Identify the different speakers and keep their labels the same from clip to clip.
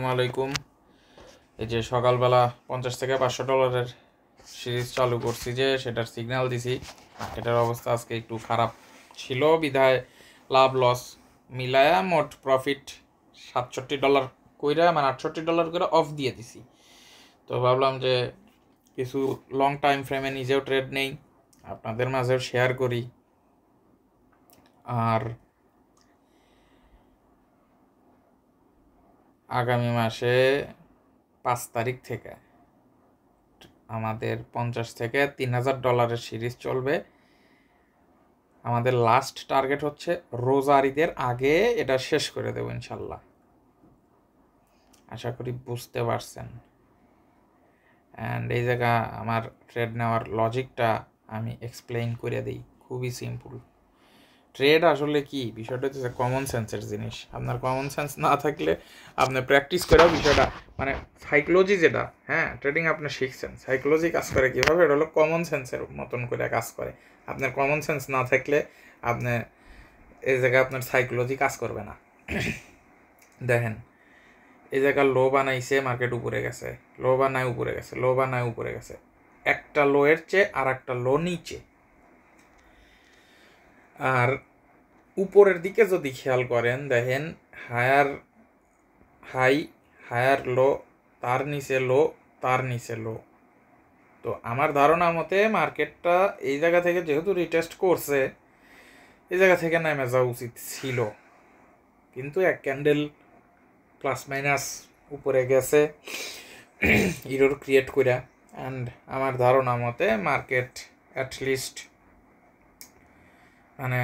Speaker 1: আসসালামাইকুম। এই যে সকালবেলা $50 থেকে $500 সিরিজ চালু করছি, যে সেটার সিগন্যাল দিছি। মার্কেটের অবস্থা আজকে একটু খারাপ ছিল, বিধায় লাভ লস মিলায়া মোট প্রফিট $67 কইরা, মানে $68 করে অফ দিয়ে দিছি। তো ভাবলাম যে কিছু লং টাইম ফ্রেমে নিজেও ট্রেড নেই, আপনাদের মাঝেও শেয়ার করি। আর আগামী মাসে 5 তারিখ থেকে আমাদের $50 থেকে $3000 সিরিজ চলবে। আমাদের লাস্ট টার্গেট হচ্ছে রোজার ঈদের আগে এটা শেষ করে দেবো ইনশাল্লাহ। আশা করি বুঝতে পারছেন। অ্যান্ড এই জায়গা আমার ট্রেড নেওয়ার লজিকটা আমি এক্সপ্লেইন করে দিই, খুবই সিম্পল। ট্রেড আসলে কি, বিষয়টা হচ্ছে কমন সেন্সের জিনিস। আপনার কমন সেন্স না থাকলে আপনি প্র্যাকটিস করেও বিষয়টা, মানে সাইকোলজি যেটা, হ্যাঁ ট্রেডিং আপনি শিখছেন, সাইকোলজি কাজ করে কীভাবে, এটা হলো কমন সেন্সের মতন করে কাজ করে। আপনার কমন সেন্স না থাকলে আপনি এই জায়গায় আপনার সাইকোলজি কাজ করবে না। দেখেন, এই জায়গায় লো বানাইছে, মার্কেট উপরে গেছে, লো বানায় উপরে গেছে, লো বানায় উপরে গেছে, একটা লো এর চেয়ে আর একটা লো নিচে। আর উপরের দিকে যদি খেয়াল করেন, দেখেন হায়ার হাই, হায়ার লো, তার নিচে লো, তার নিচে লো। তো আমার ধারণা মতে মার্কেটটা এই জায়গা থেকে যেহেতু রিটেস্ট করছে, এই জায়গা থেকে নেমে যাওয়া উচিত ছিল, কিন্তু এক ক্যান্ডেল প্লাস মাইনাস উপরে গেছে ইরোর ক্রিয়েট করে। অ্যান্ড আমার ধারণা মতে মার্কেট অ্যাটলিস্ট মানে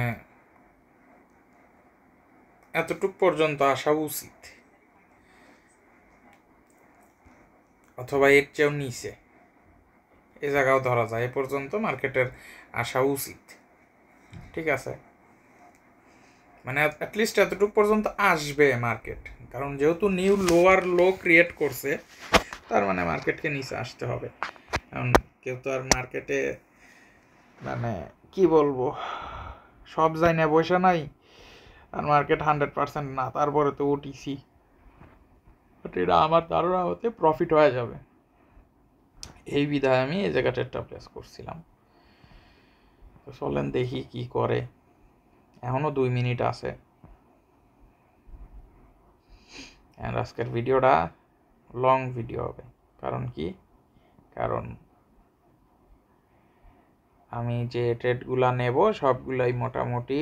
Speaker 1: এতটুক পর্যন্ত আসা উচিত, অথবা এর চেয়েও নিচে, এ জায়গাও ধরা যায়। এ পর্যন্ত মার্কেটের আসা উচিত, ঠিক আছে? মানে অ্যাটলিস্ট এতটুকু পর্যন্ত আসবে মার্কেট, কারণ যেহেতু নিউ লোয়ার লো ক্রিয়েট করছে, তার মানে মার্কেটকে নিচে আসতে হবে। কারণ কেউ তো আর মার্কেটে, মানে কি বলবো, সব যাই না বসে নাই, আর মার্কেট 100% না, তারপরে তো ওটিসি, এটা আমার ধারণা হতে প্রফিট হয়ে যাবে। এই বিধায় আমি এই জায়গাটা একটা প্লেস করছিলাম। তো চলেন দেখি কি করে, এখনো 2 মিনিট আছে। আর আজকের ভিডিওটা লং ভিডিও হবে, কারণ কি, কারণ আমি যে ট্রেডগুলা নেব সবগুলাই মোটামুটি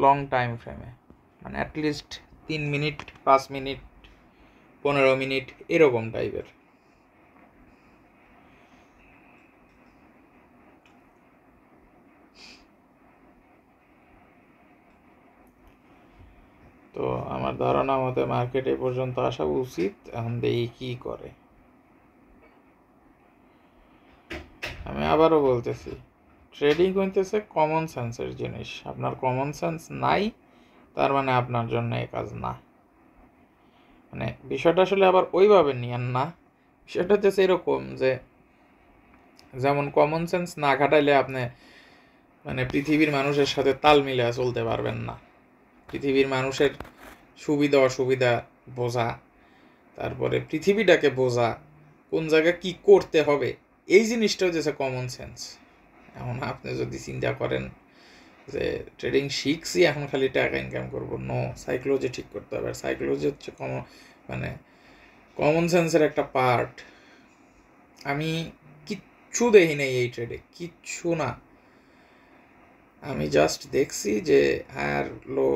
Speaker 1: লং টাইম ফ্রেমে, মানে অ্যাটলিস্ট 3 মিনিট, 5 মিনিট, 15 মিনিট এরকম টাইপের। তো আমার ধারণা মতে মার্কেট এ পর্যন্ত আসা উচিত। এখন দেখি কি করে। আমি আবারও বলতেছি, ট্রেডিং হইতেছে কমন সেন্সের জিনিস। আপনার কমন সেন্স নাই, তার মানে আপনার জন্য এই কাজ না। মানে বিষয়টা আসলে আবার ওইভাবে নিয়েন না। বিষয়টা হচ্ছে এরকম যে, যেমন কমন সেন্স না খাটাইলে আপনি মানে পৃথিবীর মানুষের সাথে তাল মিলিয়ে চলতে পারবেন না। পৃথিবীর মানুষের সুবিধা অসুবিধা বোঝা, তারপরে পৃথিবীটাকে বোঝা, কোন জায়গায় কি করতে হবে, এই জিনিসটা হচ্ছে কমন সেন্স। এখন আপনি যদি চিন্তা করেন যে ট্রেডিং শিখছি এখন খালি টাকা ইনকাম করবো, নো, সাইকোলজি ঠিক করতে হবে। আর সাইকোলজি হচ্ছে মানে কমন সেন্সের একটা পার্ট। আমি কিচ্ছু দেখি নাই এই ট্রেডে, কিচ্ছু না। আমি জাস্ট দেখছি যে higher low,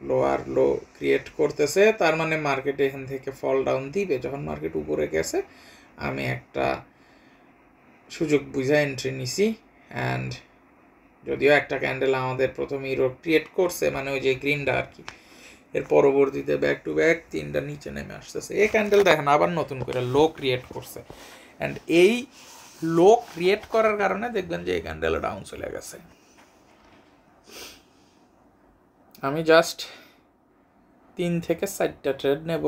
Speaker 1: lower low create করতেছে, তার মানে মার্কেট এখান থেকে ফল ডাউন দিবে। যখন মার্কেট উপরে গেছে, আমি একটা সুযোগ বুঝা এন্ট্রি নিছি। অ্যান্ড যদিও একটা ক্যান্ডেল আমাদের প্রথমে ইরো ক্রিয়েট করছে, মানে ওই যে গ্রিনটা আর কি, এর পরবর্তীতে ব্যাক টু ব্যাক 3টা নিচে নেমে আসতেছে। এই ক্যান্ডেল দেখেন আবার নতুন করে লো ক্রিয়েট করছে। অ্যান্ড এই লো ক্রিয়েট করার কারণে দেখবেন যে এই ক্যান্ডেল ডাউন চলে গেছে। আমি জাস্ট 3 থেকে 4টা ট্রেড নেব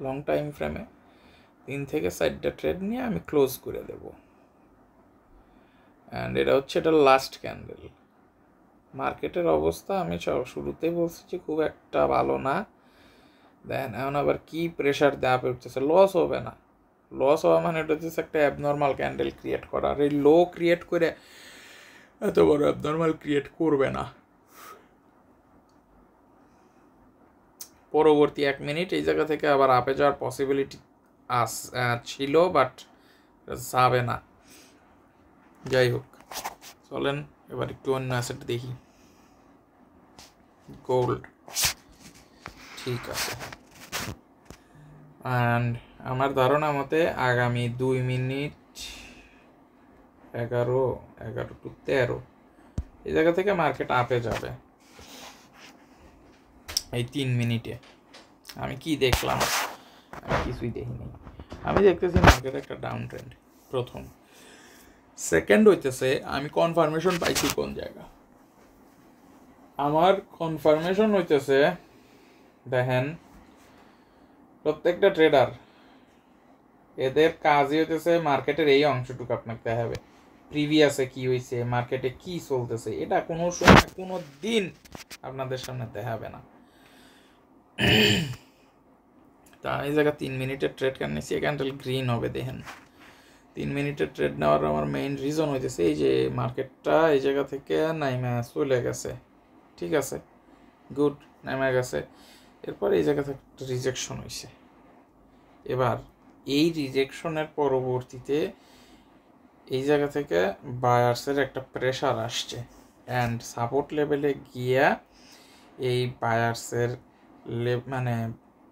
Speaker 1: লং টাইম ফ্রেমে। 3 থেকে 4টা ট্রেড নিয়ে আমি ক্লোজ করে দেব। অ্যান্ড এটা হচ্ছে এটা লাস্ট ক্যান্ডেল। মার্কেটের অবস্থা আমি শুরুতেই বলছি যে খুব একটা ভালো না। দেখেন এখন আবার কি প্রেশার দেওয়া পড়তেছে, লস হবে না। লস হওয়া মানে এটা হচ্ছে একটা অ্যাবনর্মাল ক্যান্ডেল ক্রিয়েট করা, আর এই লো ক্রিয়েট করে এত বড় অ্যাবনর্মাল ক্রিয়েট করবে না। পরবর্তী 1 মিনিট এই জায়গা থেকে আবার আপে যাওয়ার পসিবিলিটি ছিল, বাট যাবে না। যাই হোক, চলেন এবার একটু অন্য অ্যাসেট দেখি। গোল্ড ঠিক আছে, অ্যান্ড আমার ধারণা মতে আগামী 2 মিনিট 11 টু 13 এই জায়গা থেকে মার্কেট আপে যাবে। এই 3 মিনিটে আমি কি দেখলাম? আমি কিছুই দেখিনি। আমি দেখতেছি মার্কেট একটা ডাউন ট্রেন্ড প্রথম। সেকেন্ড হইতেছে আমি কনফার্মেশন পাইছি কোন জায়গা। আমার কনফার্মেশন হইতেছে, দেখেন প্রত্যেকটা ট্রেডার এদের কাজই হইতেছে মার্কেটের এই অংশটুকু আপনাকে দেখাবে, প্রিভিয়াসে কি হয়েছে, মার্কেটে কি চলতেছে, এটা কোনো সময় কোনো দিন আপনাদের সামনে দেখাবে না। তা এই জায়গা 3 মিনিটের ট্রেড কেন নিচ্ছি, এই ক্যান্ডেল গ্রিন হবে দেখেন। 3 মিনিটের ট্রেড নেওয়ার আমার মেইন রিজন হইতেছে এই যে মার্কেটটা এই জায়গা থেকে নাইমা চলে গেছে, ঠিক আছে, গুড, নাইমা গেছে। এরপর এই জায়গা থেকে রিজেকশন হয়েছে। এবার এই রিজেকশনের পরবর্তীতে এই জায়গা থেকে বায়ার্সের একটা প্রেশার আসছে, অ্যান্ড সাপোর্ট লেভেলে গিয়া এই বায়ার্সের মানে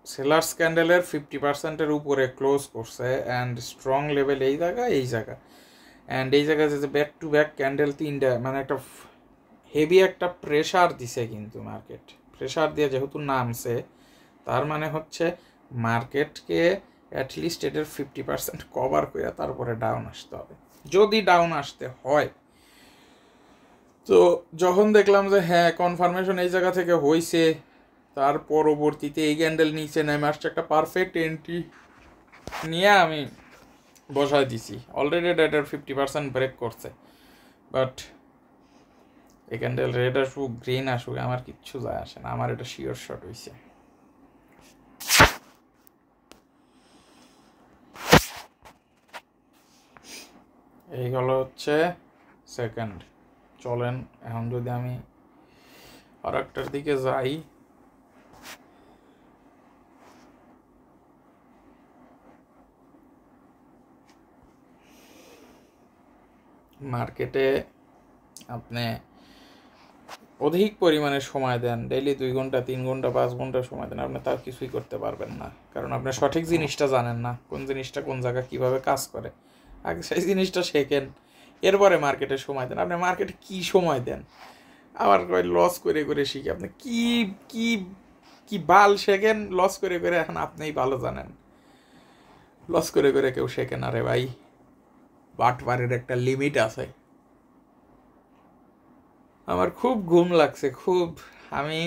Speaker 1: সেলার্স ক্যান্ডেলের 50%-এর উপরে ক্লোজ করছে, অ্যান্ড স্ট্রং লেভেল এই জায়গা অ্যান্ড এই জায়গায় যে ব্যাক টু ব্যাক ক্যান্ডেল 3টা, মানে একটা হেভি একটা প্রেশার দিছে। কিন্তু মার্কেট প্রেশার দিয়ে যেহেতু নামছে, তার মানে হচ্ছে মার্কেটকে অ্যাটলিস্ট এটার 50% কভার করে তারপরে ডাউন আসতে হবে। যদি ডাউন আসতে হয়, তো যখন দেখলাম যে হ্যাঁ কনফার্মেশন এই জায়গা থেকে হয়েছে, তার পরবর্তীতে এই ক্যান্ডেল নিচে নেমে আসছে, একটা পারফেক্ট এন্ট্রি নিয়ে আমি বসায় দিছি। অলরেডি এটার 50% ব্রেক করছে, বাট এই ক্যান্ডেল রেড আসুক গ্রিন আসুক আমার কিচ্ছু যায় আসে না, আমার এটা শিওর শট হয়েছে। এইগুলো হচ্ছে সেকেন্ড। চলেন এখন যদি আমি আর একটার দিকে যাই, মার্কেটে আপনি অধিক পরিমাণে সময় দেন, ডেইলি 2 ঘন্টা 3 ঘন্টা 5 ঘন্টা সময় দেন, আপনি তাও কিছুই করতে পারবেন না, কারণ আপনি সঠিক জিনিসটা জানেন না, কোন জিনিসটা কোন জায়গা কীভাবে কাজ করে। আগে সেই জিনিসটা শেখেন, এরপরে মার্কেটে সময় দেন। আপনি মার্কেটে কি সময় দেন, আবার লস করে করে শিখে আপনি কি কি কি বাল শেখেন, লস করে করে। এখন আপনিই ভালো জানেন, লস করে করে কেউ শেখে না রে ভাই, বাটপারের একটা লিমিট আছে। আমার খুব ঘুম লাগছে, খুব। আমি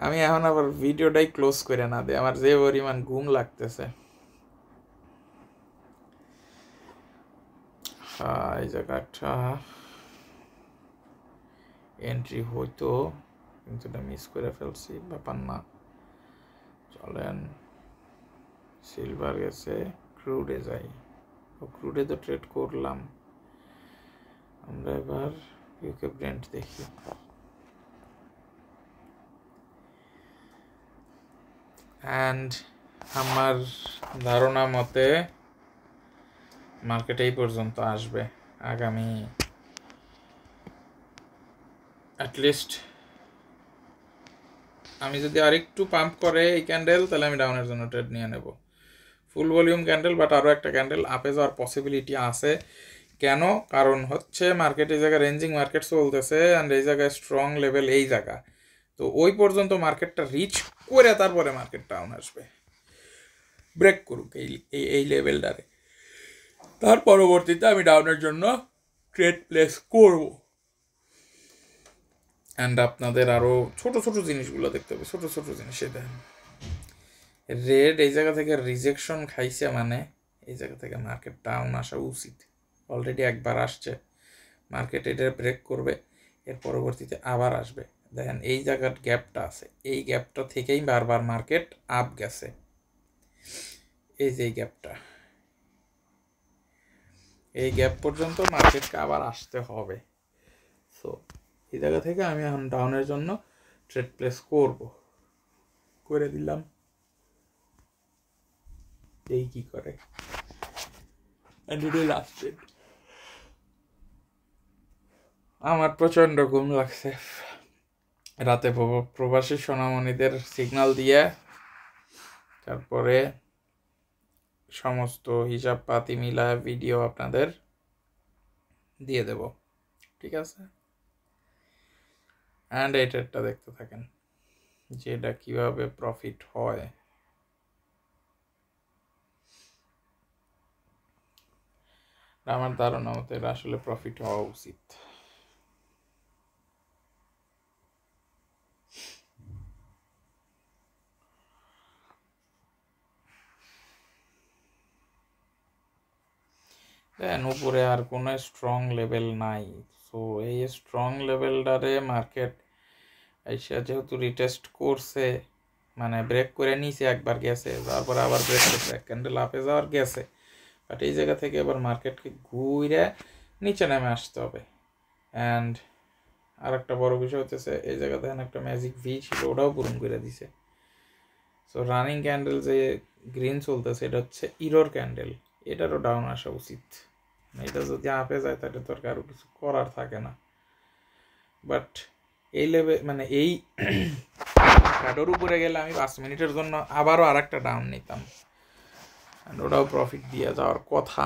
Speaker 1: আমি এখন আবার ভিডিওটাই ক্লোজ করে না দে, আমার যে পরিমাণ ঘুম লাগতেছে। এই জায়গাটা এন্ট্রি হইতো, কিন্তু এটা মিস করে ফেলছি, ব্যাপার না। চলেন সিলভার গেছে, ক্রুডে যাই। ক্রুডে তো ট্রেড করলাম, আমরা এবার ইউকে ব্রেন্ট দেখি। অ্যান্ড আমার ধারণা মতে মার্কেট এই পর্যন্ত আসবে আগামী অ্যাটলিস্ট। আমি যদি আরেকটু পাম্প করে এই ক্যান্ডেল, তাহলে আমি ডাউনের জন্য ট্রেড নিয়ে নেব। ফুল ভলিউম ক্যান্ডেল, বাট আরও একটা ক্যান্ডেল আপে যাওয়ার পসিবিলিটি আছে। কেন? কারণ হচ্ছে মার্কেট এই জায়গায় রেঞ্জিং মার্কেট চলতেছে, অ্যান্ড এই জায়গায় স্ট্রং লেভেল এই জায়গা, তো ওই পর্যন্ত মার্কেটটা রিচ করে তারপরে মার্কেট ডাউন আসবে, ব্রেক করুক এই লেভেলটারে, তার পরবর্তীতে আমি ডাউনের জন্য ট্রেড প্লেস করব। অ্যান্ড আপনাদের আরও ছোট ছোট জিনিসগুলো দেখতে হবে, ছোট ছোট জিনিস। দেখেন রেড এই জায়গা থেকে রিজেকশন খাইছে, মানে এই জায়গা থেকে মার্কেট ডাউন আসা উচিত। অলরেডি একবার আসছে, মার্কেট এটা ব্রেক করবে, এর পরবর্তীতে আবার আসবে। দেখেন এই জায়গার গ্যাপটা আছে, এই গ্যাপটা থেকেই বারবার মার্কেট আপ গেছে, এই যে গ্যাপটা, এই গ্যাপ পর্যন্ত মার্কেটকে আবার আসতে হবে। সো এই জায়গা থেকে আমি এখন ডাউনের জন্য ট্রেড প্লেস করব, করে দিলাম। এই কি করে, আমার প্রচন্ড ঘুম লাগছে। রাতে প্রবাসী সোনামণিদের সিগন্যাল দিয়ে তারপরে সমস্ত হিসাব পাতি মিলায় ভিডিও আপনাদের দিয়ে দেব, ঠিক আছে? অ্যান্ড এই ট্রেডটা দেখতে থাকেন যে এটা কিভাবে প্রফিট হয়। আমার ধারণা মতো এটা আসলে প্রফিট হওয়া উচিত। দেন উপরে আর কোনো স্ট্রং লেভেল নাই, সো এই স্ট্রং লেভেলটারে মার্কেট এসে যেহেতু রিটেস্ট করছে, মানে ব্রেক করে নিচে একবার গেছে, তারপরে আবার ব্রেক করছে, এক ক্যান্ডেল আপে যাওয়ার গেছে, বাট এই জায়গা থেকে এবার মার্কেটকে ঘুরে নিচে নেমে আসতে হবে। অ্যান্ড আর একটা বড় বিষয় হচ্ছে এই জায়গা দেখেন একটা ম্যাজিক ভি ছিল, ওটাও পূরণ করে দিছে। সো রানিং ক্যান্ডেল যে গ্রিন চলতেছে এটা হচ্ছে ইরোর ক্যান্ডেল, এটারও ডাউন আসা উচিত। এটা যদি আপে যায় তাহলে তোর কারো কিছু করার থাকে না। বাট এই লেভেল মানে এই শ্যাডোর উপরে গেলে আমি 5 মিনিটের জন্য আবারও আর একটা ডাউন নিতাম, ওটাও প্রফিট দিয়ে যাওয়ার কথা।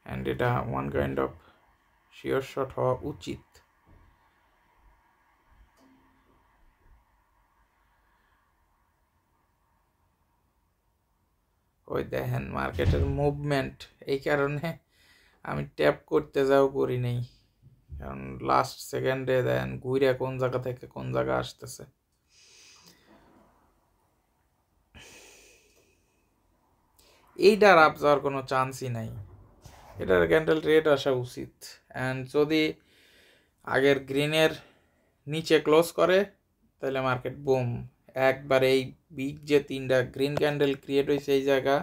Speaker 1: অ্যান্ড এটা one kind of sure shot হওয়া উচিত। ওই দেখেন মার্কেটের মুভমেন্ট, এই কারণে আমি ট্যাপ করতে যাও করি নেই, কারণ লাস্ট সেকেন্ডে দেন ঘুরে কোন জায়গা থেকে কোন জায়গা আসতেছে। এইটার আপ যাওয়ার কোনো চান্সই নাই, এটার ক্যান্ডেল রেড আসা উচিত। অ্যান্ড যদি আগের গ্রিনের নিচে ক্লোজ করে তাহলে মার্কেট বুম একবার এই বিগ যে 3টা গ্রিন ক্যান্ডেল ক্রিয়েট হয়েছে এই জায়গা,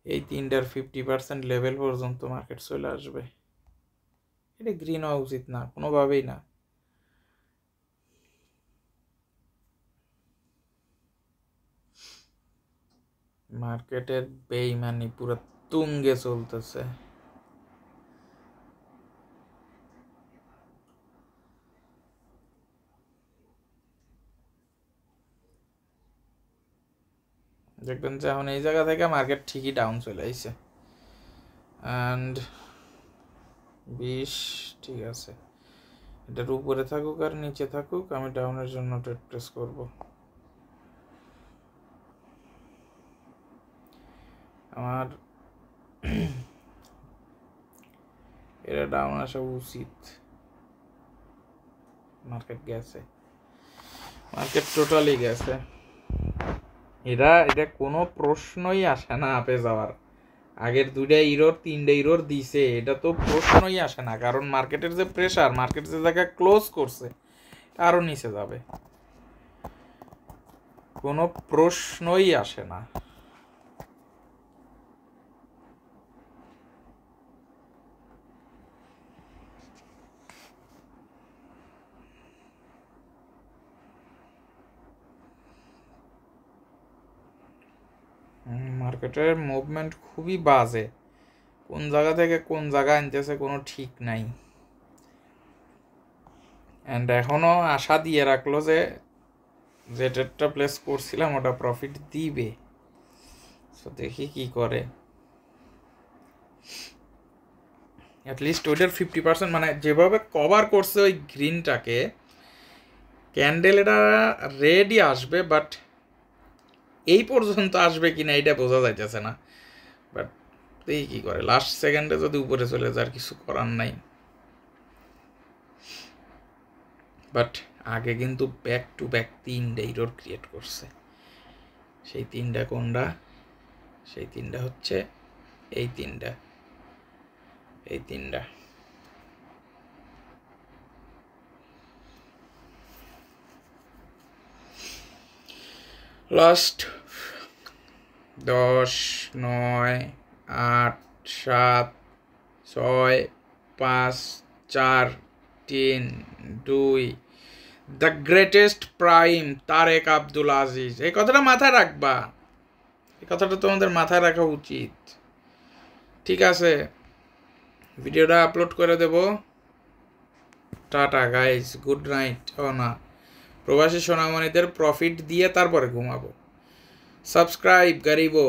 Speaker 1: এই 3টার 50% লেভেল পর্যন্ত মার্কেট চলে আসবে। এটা গ্রিন হওয়া উচিত না কোনোভাবেই না। মার্কেটের বেইমানি পুরো তুঙ্গে চলতেছে। দেখবেন যে এখন এই জায়গা থেকে মার্কেট ঠিকই ডাউন চলে আসছে। অ্যান্ড 20 ঠিক আছে, এটার উপরে থাকুক আর নিচে থাকুক, আমি ডাউনের জন্য ট্রেড প্লেস করব। আমার এটা ডাউন আসা উচিত। মার্কেট গেছে, মার্কেট টোটালি গেছে, এটা কোনো প্রশ্নই আসে না আপে যাওয়ার। আগের 2টা ইরোর 3টে ইরোর দিছে, এটা তো প্রশ্নই আসে না, কারণ মার্কেটের যে প্রেসার, মার্কেট যে জায়গায় ক্লোজ করছে আরও নিচে যাবে, কোনো প্রশ্নই আসে না। মার্কেটের মুভমেন্ট খুবই বাজে, কোন জায়গা থেকে কোন জায়গা আনতেছে কোনো ঠিক নাই। অ্যান্ড এখনও আশা দিয়ে রাখলো যে ট্রেডটা প্লেস করছিলাম ওটা প্রফিট দিবে, সো দেখি কি করে। অ্যাটলিস্ট ওইটার 50% মানে যেভাবে কভার করছে ওই গ্রিনটাকে, ক্যান্ডেল এটা রেডই আসবে, বাট এই পর্যন্ত আসবে কিনা এটা বোঝা যাইতেছে না। বাট এই কি করে, লাস্ট সেকেন্ডে যদি উপরে চলে যায় আর কিছু করার নাই। বাট আগে কিন্তু ব্যাক টু ব্যাক 3টে ইরোর ক্রিয়েট করছে, সেই 3টা কোনটা, সেই 3টা হচ্ছে এই 3টা, এই 3টা। Last 10, 9, 8, 7, 6, 5, 4, 3, 2, the greatest prime Tarek Abdul Aziz. এই কথাটা মাথায় রাখবা, এই কথাটা তোমাদের মাথায় রাখা উচিত। ঠিক আছে, ভিডিওটা আপলোড করে দেব। Tata guys, good night. না, প্রবাসী সোনামণিদের প্রফিট দিয়ে তারপরে ঘুমাবো। সাবস্ক্রাইব গরিবো।